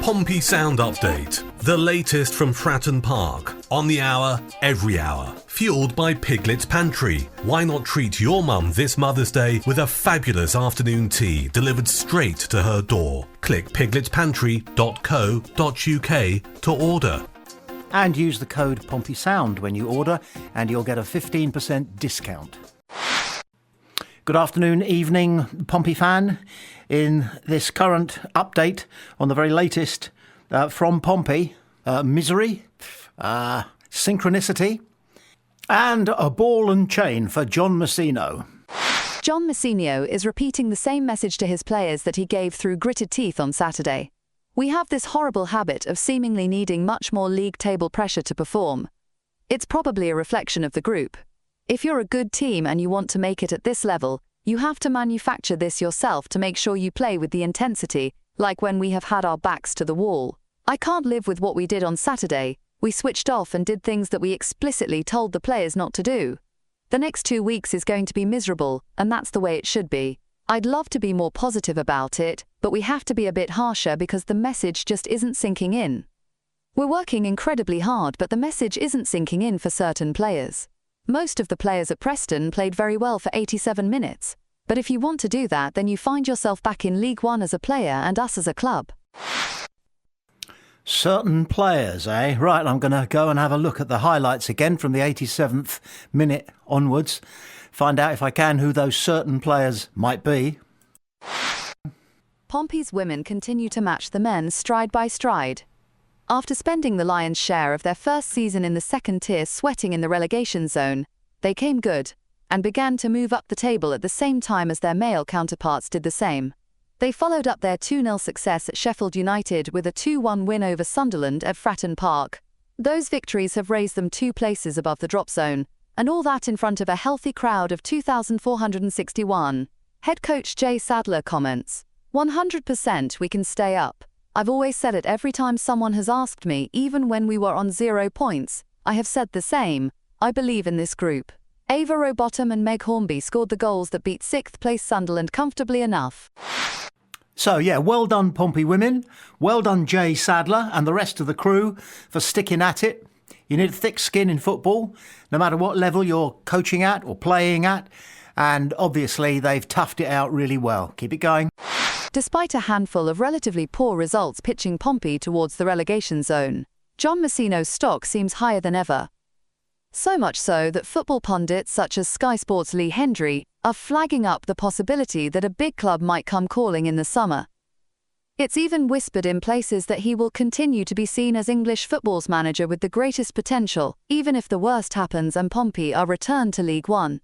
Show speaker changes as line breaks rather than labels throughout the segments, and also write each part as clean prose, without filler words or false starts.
Pompey Sound Update. The latest from Fratton Park. On the hour, every hour. Fueled by Piglet's Pantry. Why not treat your mum this Mother's Day with a fabulous afternoon tea delivered straight to her door? Click pigletspantry.co.uk to order.
And use the code PompeySound when you order and you'll get a 15% discount. Good afternoon, evening, Pompey fan. In this current update on the very latest from Pompey, misery, synchronicity, and a ball and chain for John Messino.
John Messino is repeating the same message to his players that he gave through gritted teeth on Saturday. We have this horrible habit of seemingly needing much more league table pressure to perform. It's probably a reflection of the group. If you're a good team and you want to make it at this level, you have to manufacture this yourself to make sure you play with the intensity, like when we have had our backs to the wall. I can't live with what we did on Saturday. We switched off and did things that we explicitly told the players not to do. The next 2 weeks is going to be miserable, and that's the way it should be. I'd love to be more positive about it, but we have to be a bit harsher because the message just isn't sinking in. We're working incredibly hard, but the message isn't sinking in for certain players. Most of the players at Preston played very well for 87 minutes. But if you want to do that, then you find yourself back in League One as a player and us as a club.
Certain players, eh? Right, I'm going to go and have a look at the highlights again from the 87th minute onwards. Find out if I can who those certain players might be.
Pompey's women continue to match the men stride by stride. After spending the lion's share of their first season in the second tier sweating in the relegation zone, they came good and began to move up the table at the same time as their male counterparts did the same. They followed up their 2-0 success at Sheffield United with a 2-1 win over Sunderland at Fratton Park. Those victories have raised them 2 places above the drop zone, and all that in front of a healthy crowd of 2,461. Head coach Jay Sadler comments, 100% we can stay up. I've always said it every time someone has asked me, even when we were on 0 points. I have said the same. I believe in this group. Ava Rowbottom and Meg Hornby scored the goals that beat 6th place Sunderland comfortably enough.
So, yeah, well done, Pompey women. Well done, Jay Sadler and the rest of the crew for sticking at it. You need thick skin in football, no matter what level you're coaching at or playing at. And obviously, they've toughed it out really well. Keep it going.
Despite a handful of relatively poor results pitching Pompey towards the relegation zone, John Messino's stock seems higher than ever. So much so that football pundits such as Sky Sports' Lee Hendry are flagging up the possibility that a big club might come calling in the summer. It's even whispered in places that he will continue to be seen as English football's manager with the greatest potential, even if the worst happens and Pompey are returned to League One.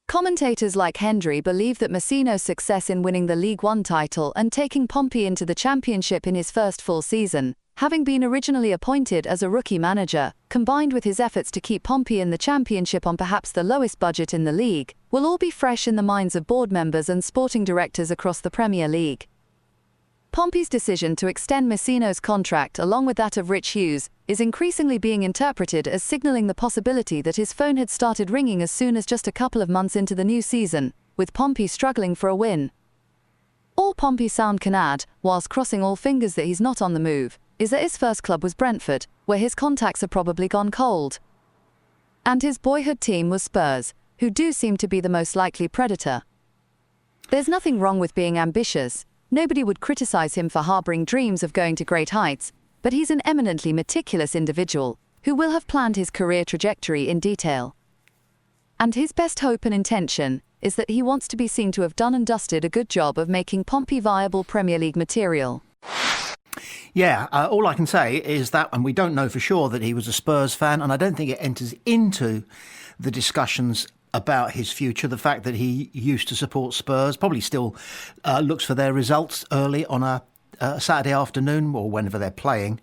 Commentators like Hendry believe that Messino's success in winning the League One title and taking Pompey into the Championship in his first full season, having been originally appointed as a rookie manager, combined with his efforts to keep Pompey in the Championship on perhaps the lowest budget in the league, will all be fresh in the minds of board members and sporting directors across the Premier League. Pompey's decision to extend Messino's contract along with that of Rich Hughes is increasingly being interpreted as signalling the possibility that his phone had started ringing as soon as just a couple of months into the new season, with Pompey struggling for a win. All Pompey Sound can add, whilst crossing all fingers that he's not on the move, is that his first club was Brentford, where his contacts have probably gone cold. And his boyhood team was Spurs, who do seem to be the most likely predator. There's nothing wrong with being ambitious. Nobody would criticize him for harboring dreams of going to great heights, but he's an eminently meticulous individual who will have planned his career trajectory in detail. And his best hope and intention is that he wants to be seen to have done and dusted a good job of making Pompey viable Premier League material.
Yeah, all I can say is that, and we don't know for sure that he was a Spurs fan, and I don't think it enters into the discussions about his future, the fact that he used to support Spurs, probably still looks for their results early on a Saturday afternoon or whenever they're playing.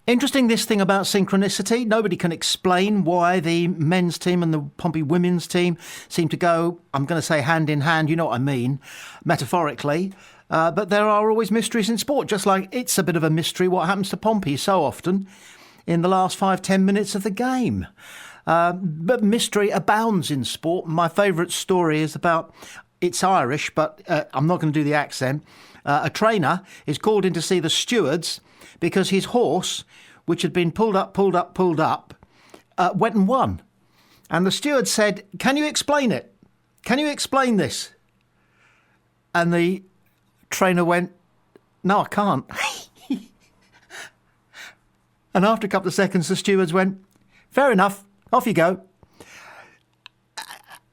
Interesting, this thing about synchronicity. Nobody can explain why the men's team and the Pompey women's team seem to go, I'm going to say hand in hand, you know what I mean, metaphorically. But there are always mysteries in sport, just like it's a bit of a mystery what happens to Pompey so often in the last 5-10 minutes of the game. But mystery abounds in sport. My favourite story is about it's Irish, but I'm not going to do the accent. A trainer is called in to see the stewards because his horse, which had been pulled up, went and won. And the steward said, "Can you explain it? Can you explain this?" And the trainer went, "No, I can't." And after a couple of seconds, the stewards went, "Fair enough, off you go."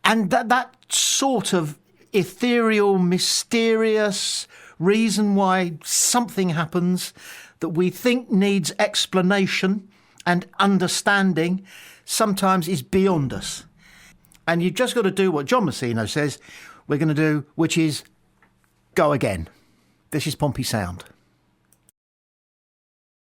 And that sort of ethereal, mysterious reason why something happens that we think needs explanation and understanding sometimes is beyond us. And you've just got to do what John Messino says we're going to do, which is go again. This is Pompey Sound.